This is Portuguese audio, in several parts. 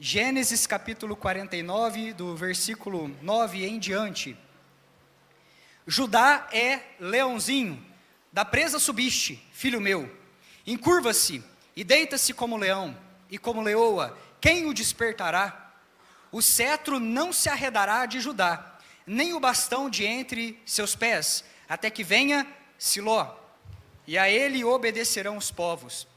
Gênesis capítulo 49, do versículo 9 em diante. Judá é leãozinho, da presa subiste, filho meu. Encurva-se e deita-se como leão, e como leoa, quem o despertará? O cetro não se arredará de Judá, nem o bastão de entre seus pés, até que venha Siló, e a ele obedecerão os povos.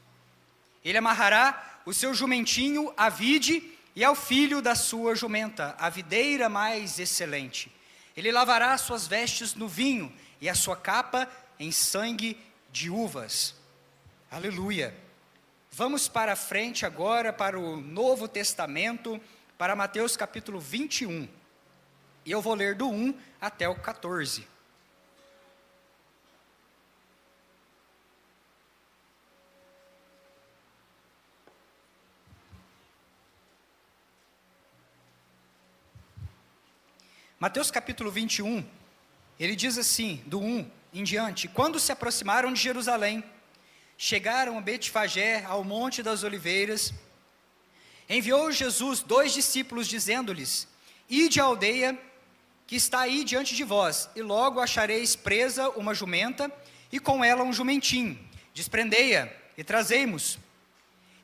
Ele amarrará o seu jumentinho à vide, e ao filho da sua jumenta, a videira mais excelente. Ele lavará as suas vestes no vinho, e a sua capa em sangue de uvas. Aleluia. Vamos para frente agora, para o Novo Testamento, para Mateus capítulo 21. E eu vou ler do 1 até o 14. Mateus capítulo 21, ele diz assim, do 1 em diante: quando se aproximaram de Jerusalém, chegaram a Betfagé, ao Monte das Oliveiras, enviou Jesus 2 discípulos, dizendo-lhes: ide à aldeia que está aí diante de vós, e logo achareis presa uma jumenta, e com ela um jumentinho, desprendei-a e trazei-mos.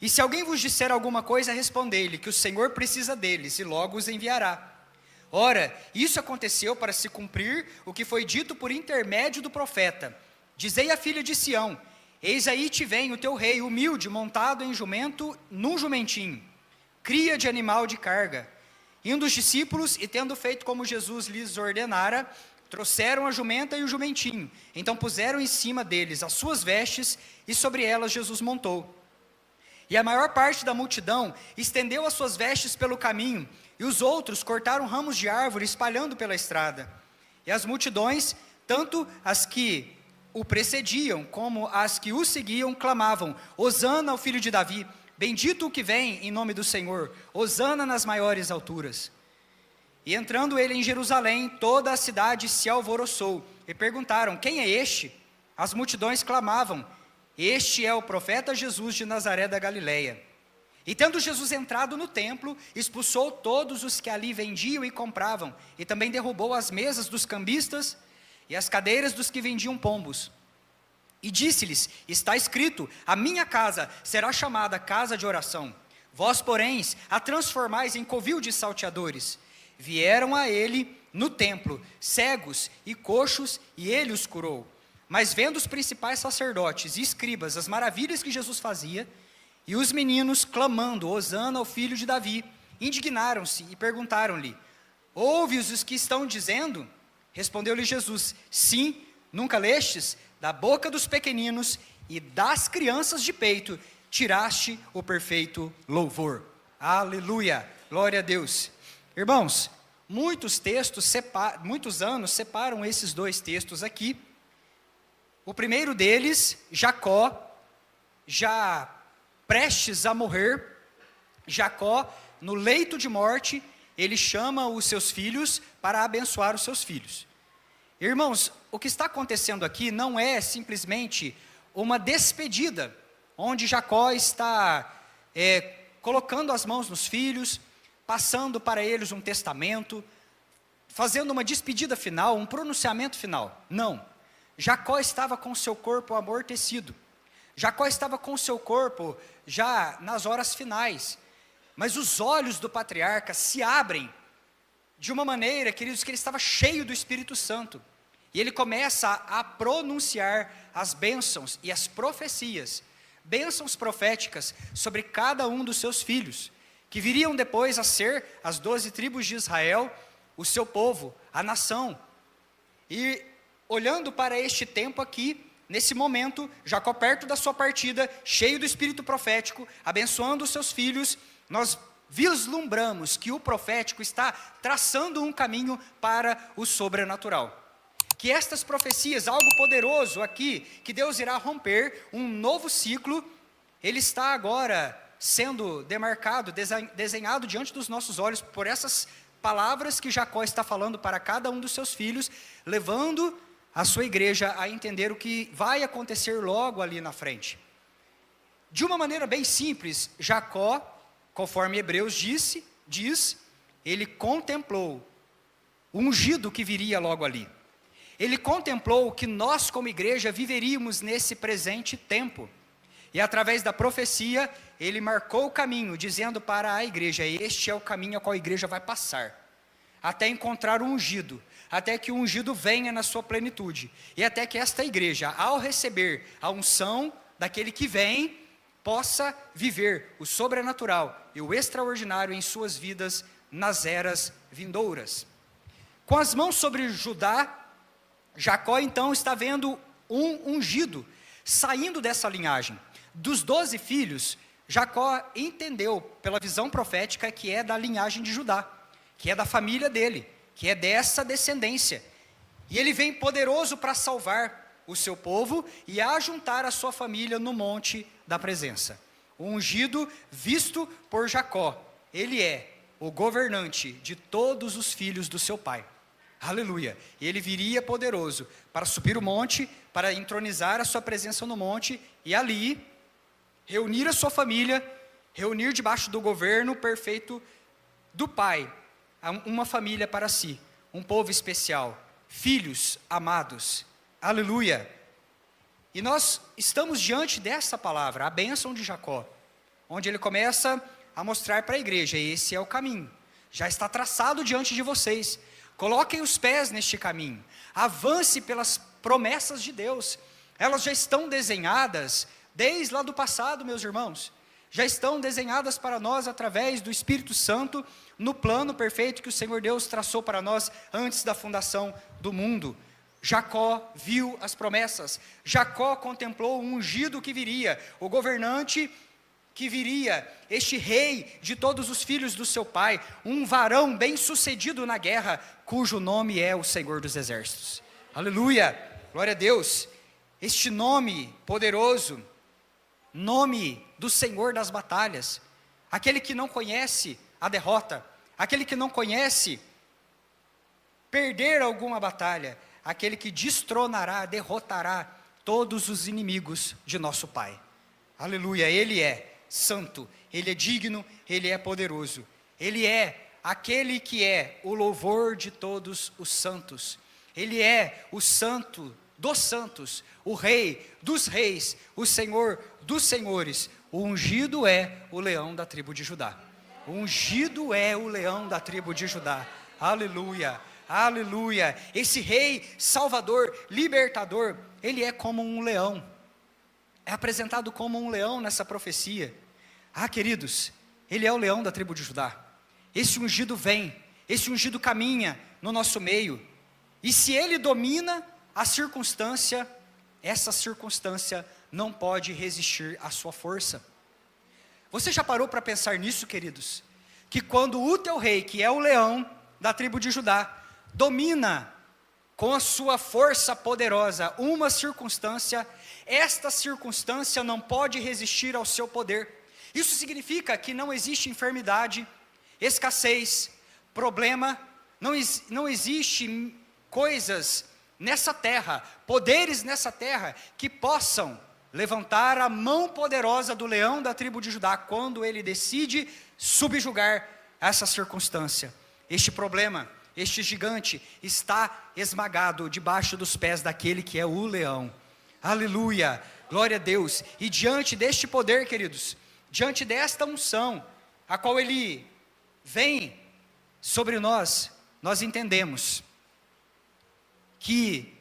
E se alguém vos disser alguma coisa, respondei-lhe que o Senhor precisa deles, e logo os enviará. Ora, isso aconteceu para se cumprir o que foi dito por intermédio do profeta: dizei à filha de Sião, eis aí te vem o teu rei humilde, montado em jumento, num jumentinho, cria de animal de carga. Indo os discípulos, e tendo feito como Jesus lhes ordenara, trouxeram a jumenta e o jumentinho. Então puseram em cima deles as suas vestes, e sobre elas Jesus montou. E a maior parte da multidão estendeu as suas vestes pelo caminho, e os outros cortaram ramos de árvore, espalhando pela estrada. E as multidões, tanto as que o precediam, como as que o seguiam, clamavam: Hosana ao filho de Davi, bendito o que vem em nome do Senhor, Hosana nas maiores alturas. E entrando ele em Jerusalém, toda a cidade se alvoroçou, e perguntaram: quem é este? As multidões clamavam: este é o profeta Jesus de Nazaré da Galileia. E tendo Jesus entrado no templo, expulsou todos os que ali vendiam e compravam, e também derrubou as mesas dos cambistas e as cadeiras dos que vendiam pombos. E disse-lhes: está escrito, a minha casa será chamada casa de oração. Vós, porém, a transformais em covil de salteadores. Vieram a ele no templo cegos e coxos, e ele os curou. Mas vendo os principais sacerdotes e escribas as maravilhas que Jesus fazia, e os meninos clamando: Hosana ao filho de Davi, indignaram-se e perguntaram-lhe: ouves os que estão dizendo? Respondeu-lhe Jesus: sim, nunca lestes? Da boca dos pequeninos e das crianças de peito tiraste o perfeito louvor. Aleluia, glória a Deus. Irmãos, muitos anos separam esses dois textos aqui. O primeiro deles, Jacó, já prestes a morrer, Jacó, no leito de morte, ele chama os seus filhos para abençoar os seus filhos. Irmãos, o que está acontecendo aqui não é simplesmente uma despedida, onde Jacó está colocando as mãos nos filhos, passando para eles um testamento, fazendo uma despedida final, um pronunciamento final. Não, Jacó estava com seu corpo amortecido, Jacó estava com seu corpo já nas horas finais, mas os olhos do patriarca se abrem de uma maneira, queridos, que ele estava cheio do Espírito Santo, e ele começa a pronunciar as bênçãos e as profecias, bênçãos proféticas sobre cada um dos seus filhos, que viriam depois a ser as 12 tribos de Israel, o seu povo, a nação. E olhando para este tempo aqui, nesse momento, Jacó perto da sua partida, cheio do espírito profético, abençoando os seus filhos, nós vislumbramos que o profético está traçando um caminho para o sobrenatural. Que estas profecias, algo poderoso aqui, que Deus irá romper, um novo ciclo, ele está agora sendo demarcado, desenhado diante dos nossos olhos, por essas palavras que Jacó está falando para cada um dos seus filhos, levando a sua igreja a entender o que vai acontecer logo ali na frente. De uma maneira bem simples, Jacó conforme Hebreus diz, ele contemplou o ungido que viria logo ali. Ele contemplou que nós como igreja viveríamos nesse presente tempo. E através da profecia, ele marcou o caminho, dizendo para a igreja: este é o caminho a qual a igreja vai passar, até encontrar o ungido, até que o ungido venha na sua plenitude, e até que esta igreja, ao receber a unção daquele que vem, possa viver o sobrenatural e o extraordinário em suas vidas nas eras vindouras. Com as mãos sobre Judá, Jacó então está vendo um ungido saindo dessa linhagem. Dos 12 filhos, Jacó entendeu pela visão profética que é da linhagem de Judá, que é da família dele, que é dessa descendência. E ele vem poderoso para salvar o seu povo e ajuntar a sua família no monte da presença. O ungido visto por Jacó, ele é o governante de todos os filhos do seu pai. Aleluia. Ele viria poderoso para subir o monte, para entronizar a sua presença no monte e ali reunir a sua família, reunir debaixo do governo perfeito do pai, uma família para si, um povo especial, filhos amados. Aleluia. E nós estamos diante dessa palavra, a bênção de Jacó, onde ele começa a mostrar para a igreja: esse é o caminho, já está traçado diante de vocês, coloquem os pés neste caminho, avance pelas promessas de Deus, elas já estão desenhadas desde lá do passado, meus irmãos, já estão desenhadas para nós através do Espírito Santo, no plano perfeito que o Senhor Deus traçou para nós antes da fundação do mundo. Jacó viu as promessas, Jacó contemplou o ungido que viria, o governante que viria, este rei de todos os filhos do seu pai, um varão bem sucedido na guerra, cujo nome é o Senhor dos Exércitos. Aleluia, glória a Deus. Este nome poderoso, nome do Senhor das batalhas, aquele que não conhece a derrota, aquele que não conhece perder alguma batalha, aquele que destronará, derrotará todos os inimigos de nosso Pai. Aleluia, Ele é santo, Ele é digno, Ele é poderoso, Ele é aquele que é o louvor de todos os santos, Ele é o santo dos santos, o rei dos reis, o senhor dos senhores. O ungido é o leão da tribo de Judá. O ungido é o leão da tribo de Judá. Aleluia, aleluia. Esse rei salvador, libertador, ele é como um leão. É apresentado como um leão nessa profecia. Ah, queridos, ele é o leão da tribo de Judá. Esse ungido vem, esse ungido caminha no nosso meio. E se ele domina a circunstância, essa circunstância não pode resistir à sua força. Você já parou para pensar nisso, queridos? Que quando o teu rei, que é o leão da tribo de Judá, domina com a sua força poderosa uma circunstância, esta circunstância não pode resistir ao seu poder. Isso significa que não existe enfermidade, escassez, problema, não existe coisas nessa terra, poderes nessa terra, que possam levantar a mão poderosa do leão da tribo de Judá, quando ele decide subjugar essa circunstância. Este problema, este gigante, está esmagado debaixo dos pés daquele que é o leão. Aleluia, glória a Deus. E diante deste poder, queridos, diante desta unção, a qual ele vem sobre nós, nós entendemos que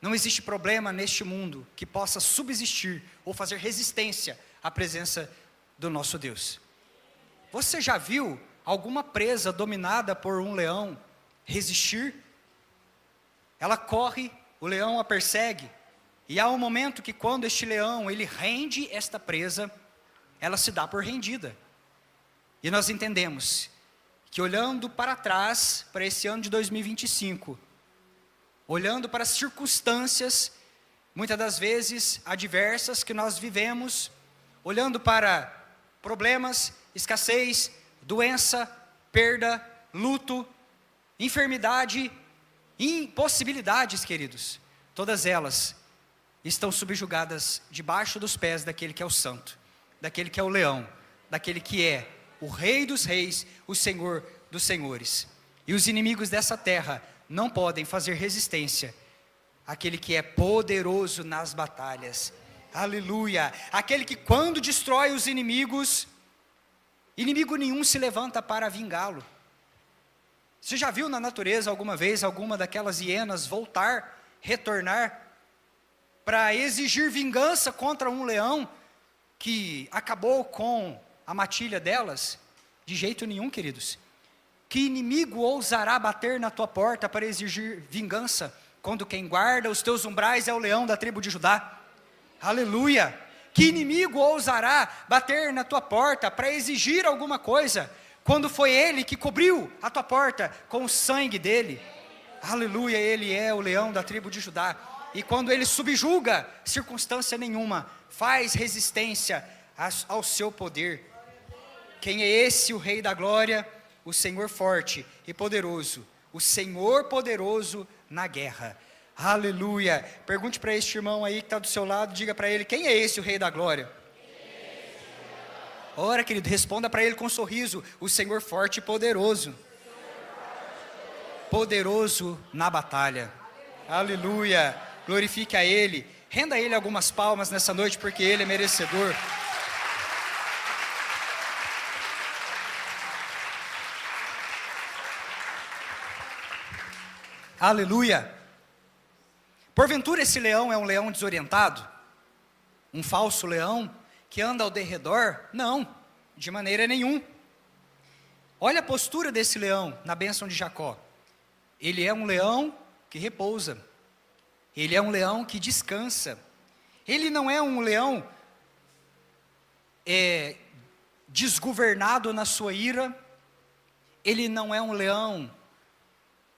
não existe problema neste mundo que possa subsistir ou fazer resistência à presença do nosso Deus. Você já viu alguma presa dominada por um leão resistir? Ela corre, o leão a persegue, e há um momento que quando este leão, ele rende esta presa, ela se dá por rendida. E nós entendemos que olhando para trás, para esse ano de 2025, olhando para as circunstâncias, muitas das vezes adversas que nós vivemos, olhando para problemas, escassez, doença, perda, luto, enfermidade, impossibilidades, queridos, todas elas estão subjugadas debaixo dos pés daquele que é o santo, daquele que é o leão, daquele que é o Rei dos Reis, o Senhor dos Senhores. E os inimigos dessa terra não podem fazer resistência àquele que é poderoso nas batalhas. Aleluia! Aquele que quando destrói os inimigos, inimigo nenhum se levanta para vingá-lo. Você já viu na natureza alguma vez alguma daquelas hienas retornar para exigir vingança contra um leão que acabou com a matilha delas? De jeito nenhum, queridos. Que inimigo ousará bater na tua porta para exigir vingança, quando quem guarda os teus umbrais é o leão da tribo de Judá? Aleluia! Que inimigo ousará bater na tua porta para exigir alguma coisa, quando foi ele que cobriu a tua porta com o sangue dele? Aleluia, ele é o leão da tribo de Judá. E quando ele subjuga circunstância nenhuma, faz resistência ao seu poder. Quem é esse, o Rei da Glória? O Senhor forte e poderoso, o Senhor poderoso na guerra. Aleluia. Pergunte para este irmão aí que está do seu lado, diga para ele, quem é esse, o Rei da Glória? Ora, querido, responda para ele com um sorriso, o Senhor forte e poderoso. Poderoso na batalha. Aleluia. Glorifique a ele. Renda a ele algumas palmas nessa noite, porque ele é merecedor. Aleluia. Porventura esse leão é um leão desorientado? Um falso leão que anda ao derredor? Não, de maneira nenhuma. Olha a postura desse leão na bênção de Jacó. Ele é um leão que repousa. Ele é um leão que descansa. Ele não é um leão desgovernado na sua ira. Ele não é um leão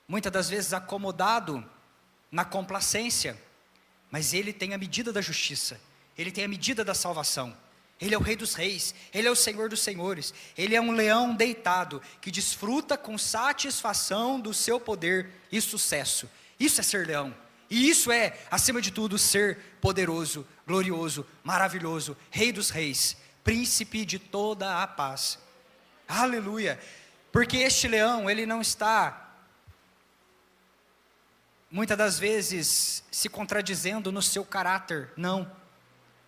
muitas das vezes acomodado na complacência, mas ele tem a medida da justiça, ele tem a medida da salvação. Ele é o Rei dos Reis, ele é o Senhor dos Senhores. Ele é um leão deitado, que desfruta com satisfação do seu poder e sucesso. Isso é ser leão, e isso é, acima de tudo, ser poderoso, glorioso, maravilhoso, Rei dos Reis, príncipe de toda a paz. Aleluia, porque este leão, ele não está muitas das vezes se contradizendo no seu caráter, não.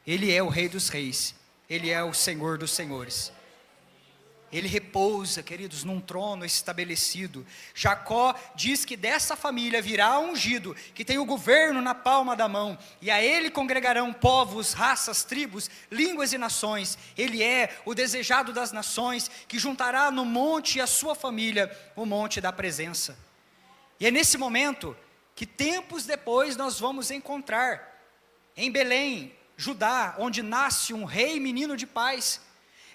Ele é o Rei dos Reis, ele é o Senhor dos Senhores. Ele repousa, queridos, num trono estabelecido. Jacó diz que dessa família virá um ungido, que tem o governo na palma da mão, e a ele congregarão povos, raças, tribos, línguas e nações. Ele é o desejado das nações, que juntará no monte a sua família, o monte da presença. E é nesse momento que tempos depois nós vamos encontrar em Belém, Judá, onde nasce um rei menino de paz.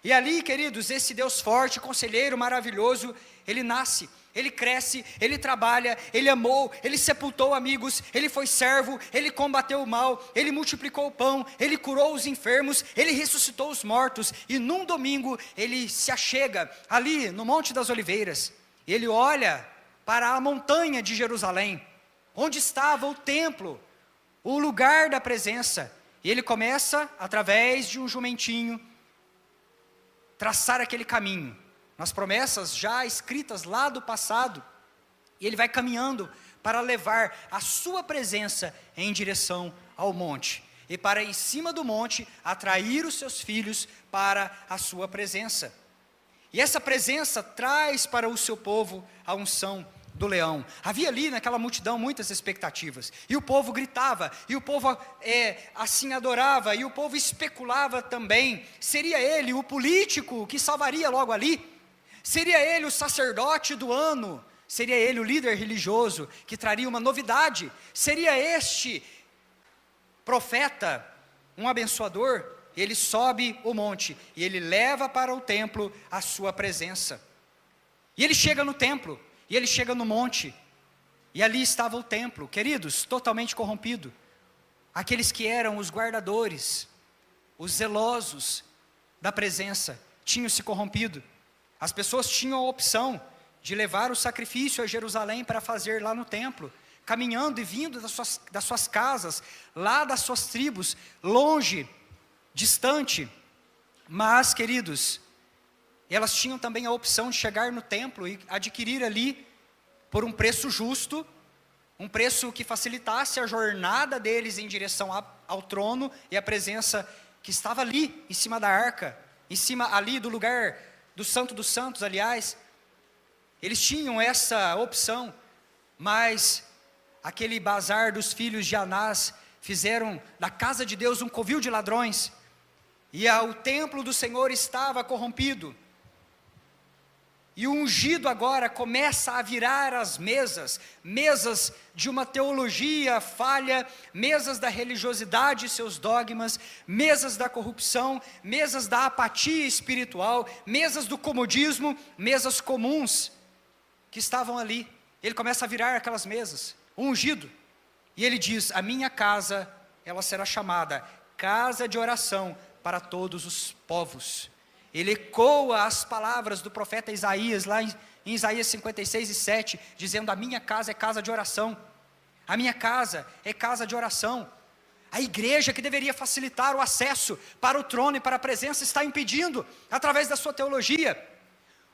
E ali, queridos, esse Deus forte, conselheiro maravilhoso, ele nasce, ele cresce, ele trabalha, ele amou, ele sepultou amigos, ele foi servo, ele combateu o mal, ele multiplicou o pão, ele curou os enfermos, ele ressuscitou os mortos. E num domingo ele se achega ali no Monte das Oliveiras, ele olha para a montanha de Jerusalém, onde estava o templo, o lugar da presença, e ele começa, através de um jumentinho, traçar aquele caminho, nas promessas já escritas lá do passado, e ele vai caminhando para levar a sua presença em direção ao monte, e para em cima do monte, atrair os seus filhos para a sua presença, e essa presença traz para o seu povo a unção do leão. Havia ali naquela multidão muitas expectativas, e o povo gritava, e o povo assim adorava, e o povo especulava também, seria ele o político que salvaria logo ali? Seria ele o sacerdote do ano? Seria ele o líder religioso que traria uma novidade? Seria este profeta um abençoador? Ele sobe o monte, e ele leva para o templo a sua presença, e ele chega no templo, e ele chega no monte, e ali estava o templo, queridos, totalmente corrompido. Aqueles que eram os guardadores, os zelosos da presença, tinham se corrompido. As pessoas tinham a opção de levar o sacrifício a Jerusalém para fazer lá no templo, caminhando e vindo das suas casas, lá das suas tribos, longe, distante. Mas, queridos, E elas tinham também a opção de chegar no templo e adquirir ali, por um preço justo, um preço que facilitasse a jornada deles em direção ao trono e a presença que estava ali, em cima da arca, em cima ali do lugar do Santo dos Santos, aliás. Eles tinham essa opção, mas aquele bazar dos filhos de Anás fizeram da casa de Deus um covil de ladrões, e o templo do Senhor estava corrompido. E o ungido agora começa a virar as mesas de uma teologia falha, mesas da religiosidade e seus dogmas, mesas da corrupção, mesas da apatia espiritual, mesas do comodismo, mesas comuns que estavam ali. Ele começa a virar aquelas mesas, o ungido, e ele diz: a minha casa, ela será chamada casa de oração para todos os povos. Ele ecoa as palavras do profeta Isaías, lá em Isaías 56:7, dizendo: a minha casa é casa de oração, a minha casa é casa de oração. A igreja que deveria facilitar o acesso para o trono e para a presença está impedindo, através da sua teologia.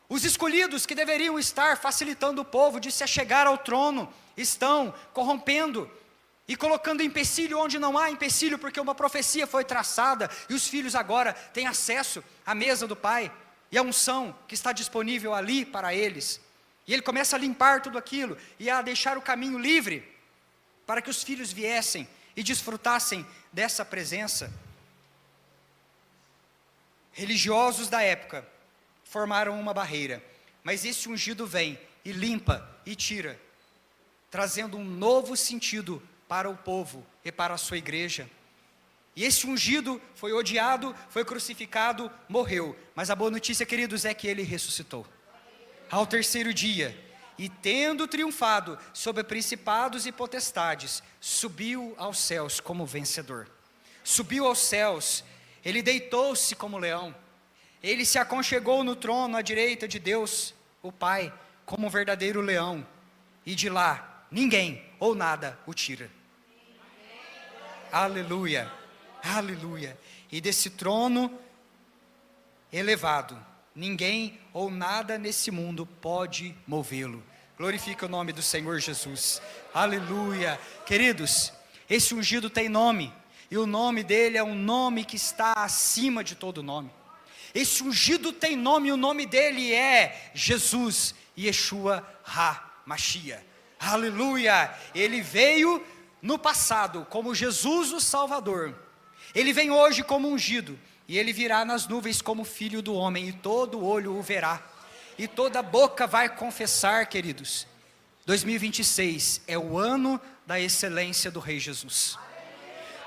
Os escolhidos que deveriam estar facilitando o povo de se achegar ao trono, estão corrompendo e colocando empecilho onde não há empecilho, porque uma profecia foi traçada, e os filhos agora têm acesso à mesa do Pai, e a unção que está disponível ali para eles. E ele começa a limpar tudo aquilo, e a deixar o caminho livre, para que os filhos viessem e desfrutassem dessa presença. Religiosos da época formaram uma barreira, mas esse ungido vem e limpa e tira, trazendo um novo sentido para o povo e para a sua igreja. E esse ungido foi odiado, foi crucificado, morreu. Mas a boa notícia, queridos, é que ele ressuscitou ao terceiro dia, e tendo triunfado sobre principados e potestades, subiu aos céus como vencedor. Subiu aos céus, ele deitou-se como leão, ele se aconchegou no trono à direita de Deus, o Pai, como um verdadeiro leão, e de lá ninguém ou nada o tira. Aleluia, aleluia. E desse trono elevado, ninguém ou nada nesse mundo pode movê-lo. Glorifica o nome do Senhor Jesus. Aleluia. Queridos, esse ungido tem nome, e o nome dele é um nome que está acima de todo nome. Esse ungido tem nome, e o nome dele é Jesus, Yeshua HaMashiach. Aleluia. Ele veio no passado como Jesus o Salvador, ele vem hoje como ungido, e ele virá nas nuvens como Filho do Homem, e todo olho o verá, e toda boca vai confessar, queridos. 2026 é o ano da excelência do Rei Jesus.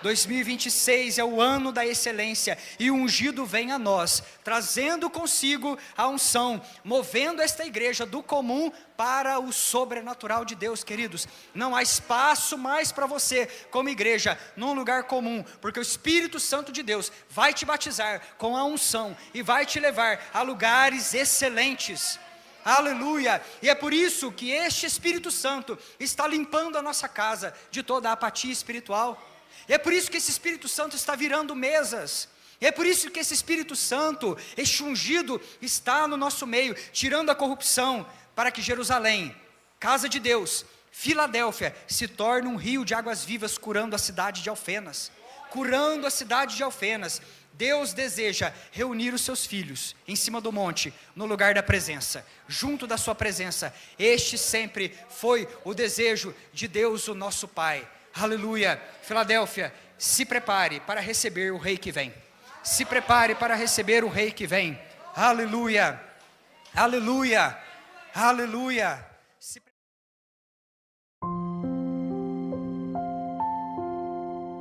2026 é o ano da excelência, e o ungido vem a nós, trazendo consigo a unção, movendo esta igreja do comum para o sobrenatural de Deus, queridos. Não há espaço mais para você, como igreja, num lugar comum, porque o Espírito Santo de Deus vai te batizar com a unção, e vai te levar a lugares excelentes. Aleluia. E é por isso que este Espírito Santo está limpando a nossa casa de toda a apatia espiritual. É por isso que esse Espírito Santo está virando mesas. É por isso que esse Espírito Santo, este ungido, está no nosso meio, tirando a corrupção, para que Jerusalém, casa de Deus, Filadélfia, se torne um rio de águas vivas, curando a cidade de Alfenas. Curando a cidade de Alfenas. Deus deseja reunir os seus filhos em cima do monte, no lugar da presença, junto da sua presença. Este sempre foi o desejo de Deus, o nosso Pai. Aleluia. Filadélfia, se prepare para receber o Rei que vem. Se prepare para receber o Rei que vem. Aleluia. Aleluia. Aleluia.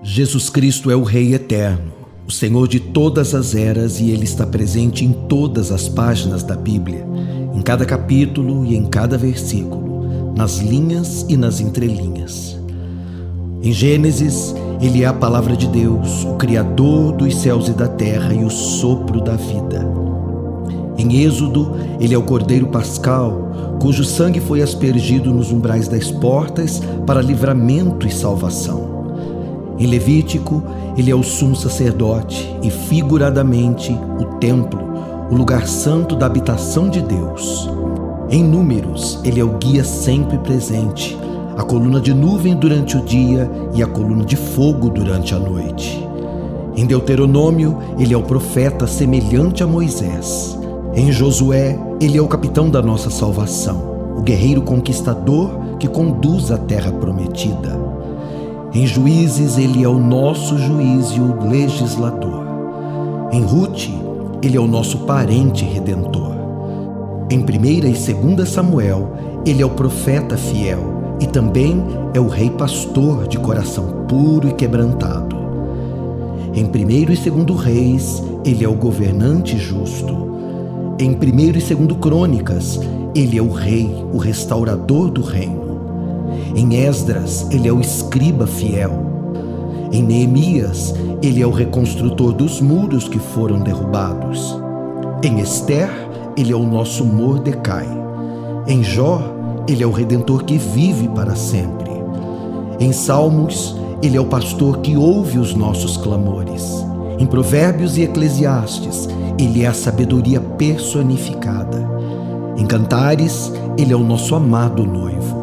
Jesus Cristo é o Rei eterno, o Senhor de todas as eras, e Ele está presente em todas as páginas da Bíblia, em cada capítulo e em cada versículo, nas linhas e nas entrelinhas. Em Gênesis, Ele é a palavra de Deus, o Criador dos céus e da terra e o sopro da vida. Em Êxodo, Ele é o Cordeiro Pascal, cujo sangue foi aspergido nos umbrais das portas para livramento e salvação. Em Levítico, Ele é o sumo sacerdote e, figuradamente, o templo, o lugar santo da habitação de Deus. Em Números, ele é o guia sempre presente, a coluna de nuvem durante o dia e a coluna de fogo durante a noite. Em Deuteronômio, ele é o profeta semelhante a Moisés. Em Josué, ele é o capitão da nossa salvação, o guerreiro conquistador que conduz a terra prometida. Em Juízes, ele é o nosso juiz e o legislador. Em Rute, ele é o nosso parente redentor. Em 1ª e 2ª Samuel, ele é o profeta fiel e também é o rei pastor de coração puro e quebrantado. Em 1º e 2º Reis, ele é o governante justo. Em 1º e 2º Crônicas, ele é o rei, o restaurador do reino. Em Esdras, ele é o escriba fiel. Em Neemias, ele é o reconstrutor dos muros que foram derrubados. Em Ester, ele é o nosso Mordecai. Em Jó, ele é o redentor que vive para sempre. Em Salmos, ele é o pastor que ouve os nossos clamores. Em Provérbios e Eclesiastes, ele é a sabedoria personificada. Em Cantares, ele é o nosso amado noivo.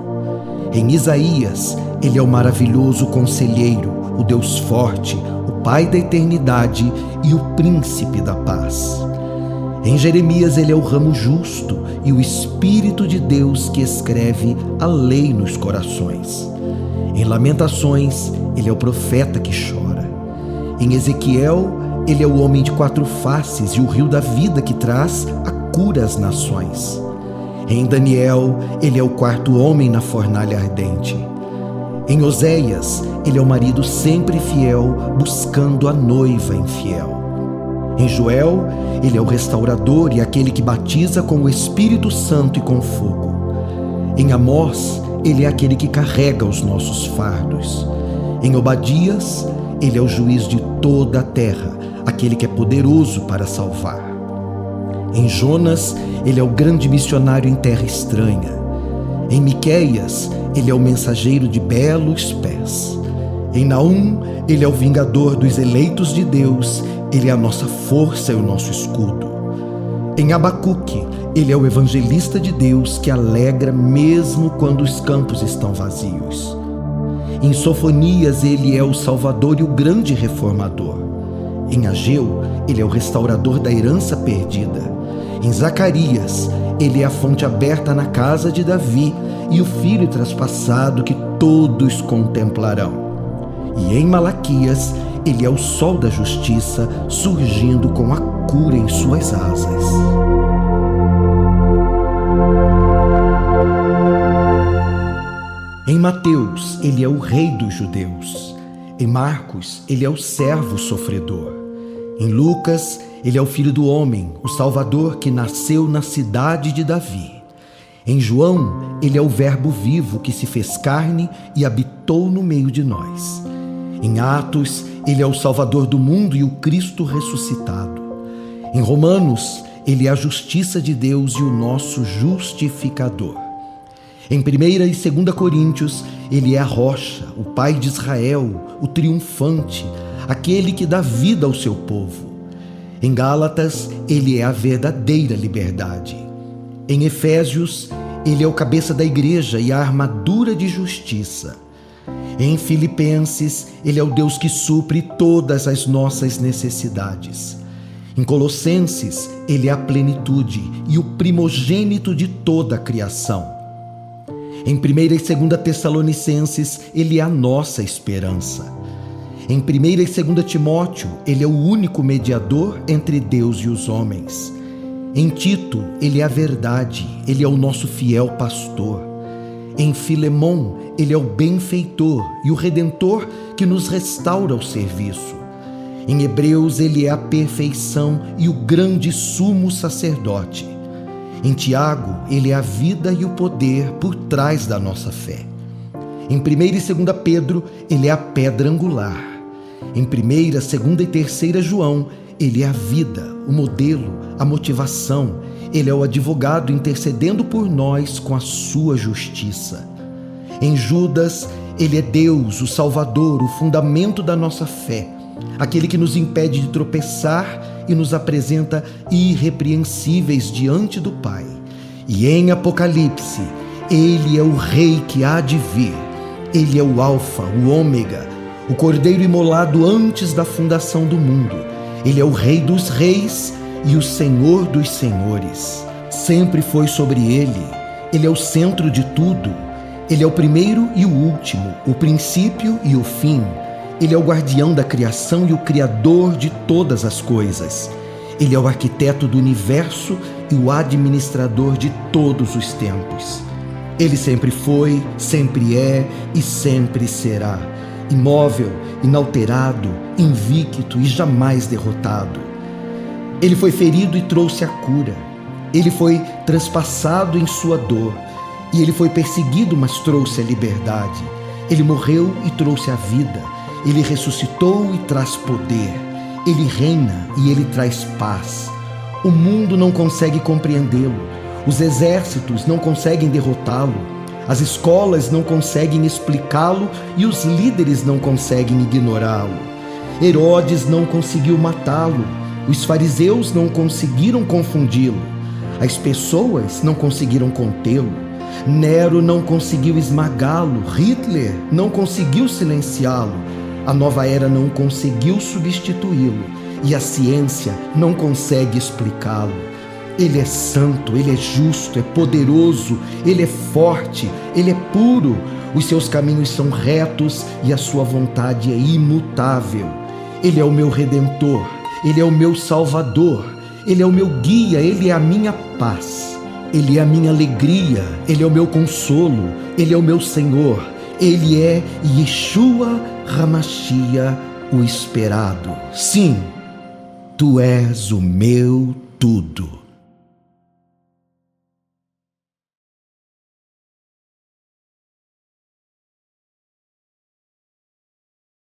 Em Isaías, ele é o maravilhoso conselheiro, o Deus forte, o Pai da eternidade e o príncipe da paz. Em Jeremias, ele é o ramo justo e o Espírito de Deus que escreve a lei nos corações. Em Lamentações, ele é o profeta que chora. Em Ezequiel, ele é o homem de 4 faces e o rio da vida que traz a cura às nações. Em Daniel, ele é o 4º homem na fornalha ardente. Em Oséias, ele é o marido sempre fiel, buscando a noiva infiel. Em Joel, ele é o restaurador e aquele que batiza com o Espírito Santo e com fogo. Em Amós, ele é aquele que carrega os nossos fardos. Em Obadias, ele é o juiz de toda a terra, aquele que é poderoso para salvar. Em Jonas, ele é o grande missionário em terra estranha. Em Miqueias, ele é o mensageiro de belos pés. Em Naum, ele é o vingador dos eleitos de Deus, ele é a nossa força e o nosso escudo. Em Abacuque, ele é o evangelista de Deus que alegra mesmo quando os campos estão vazios. Em Sofonias, ele é o Salvador e o grande reformador. Em Ageu, ele é o restaurador da herança perdida. Em Zacarias, ele é a fonte aberta na casa de Davi e o filho traspassado que todos contemplarão. E em Malaquias, ele é o sol da justiça, surgindo com a cura em suas asas. Em Mateus, ele é o rei dos judeus. Em Marcos, ele é o servo sofredor. Em Lucas, ele é o Filho do Homem, o Salvador que nasceu na cidade de Davi. Em João, ele é o Verbo vivo que se fez carne e habitou no meio de nós. Em Atos, ele é o Salvador do mundo e o Cristo ressuscitado. Em Romanos, ele é a justiça de Deus e o nosso justificador. Em 1ª e 2ª Coríntios, ele é a rocha, o Pai de Israel, o triunfante, aquele que dá vida ao seu povo. Em Gálatas, ele é a verdadeira liberdade. Em Efésios, ele é o cabeça da igreja e a armadura de justiça. Em Filipenses, ele é o Deus que supre todas as nossas necessidades. Em Colossenses, ele é a plenitude e o primogênito de toda a criação. Em 1ª e 2ª Tessalonicenses, ele é a nossa esperança. Em 1ª e 2ª Timóteo, ele é o único mediador entre Deus e os homens. Em Tito, ele é a verdade, ele é o nosso fiel pastor. Em Filemon, ele é o benfeitor e o redentor que nos restaura o serviço. Em Hebreus, ele é a perfeição e o grande sumo sacerdote. Em Tiago, ele é a vida e o poder por trás da nossa fé. Em 1ª e 2ª Pedro, ele é a pedra angular. Em 1ª, 2ª e 3ª João, ele é a vida, o modelo, a motivação. Ele é o advogado intercedendo por nós com a sua justiça. Em Judas, ele é Deus, o Salvador, o fundamento da nossa fé, aquele que nos impede de tropeçar e nos apresenta irrepreensíveis diante do Pai. E em Apocalipse, Ele é o Rei que há de vir. Ele é o Alfa, o Ômega, o Cordeiro imolado antes da fundação do mundo. Ele é o Rei dos Reis e o Senhor dos Senhores. Sempre foi sobre Ele. Ele é o centro de tudo. Ele é o primeiro e o último, o princípio e o fim. Ele é o guardião da criação e o criador de todas as coisas. Ele é o arquiteto do universo e o administrador de todos os tempos. Ele sempre foi, sempre é e sempre será. Imóvel, inalterado, invicto e jamais derrotado. Ele foi ferido e trouxe a cura. Ele foi transpassado em sua dor. E ele foi perseguido, mas trouxe a liberdade. Ele morreu e trouxe a vida. Ele ressuscitou e traz poder. Ele reina e ele traz paz. O mundo não consegue compreendê-lo. Os exércitos não conseguem derrotá-lo. As escolas não conseguem explicá-lo e os líderes não conseguem ignorá-lo. Herodes não conseguiu matá-lo. Os fariseus não conseguiram confundi-lo. As pessoas não conseguiram contê-lo. Nero não conseguiu esmagá-lo. Hitler não conseguiu silenciá-lo. A nova era não conseguiu substituí-lo. E a ciência não consegue explicá-lo. Ele é santo, ele é justo, é poderoso, ele é forte, ele é puro. Os seus caminhos são retos e a sua vontade é imutável. Ele é o meu Redentor, ele é o meu Salvador, ele é o meu guia, ele é a minha paz. Ele é a minha alegria, ele é o meu consolo, ele é o meu Senhor. Ele é Yeshua HaMashiach, o esperado. Sim, tu és o meu tudo.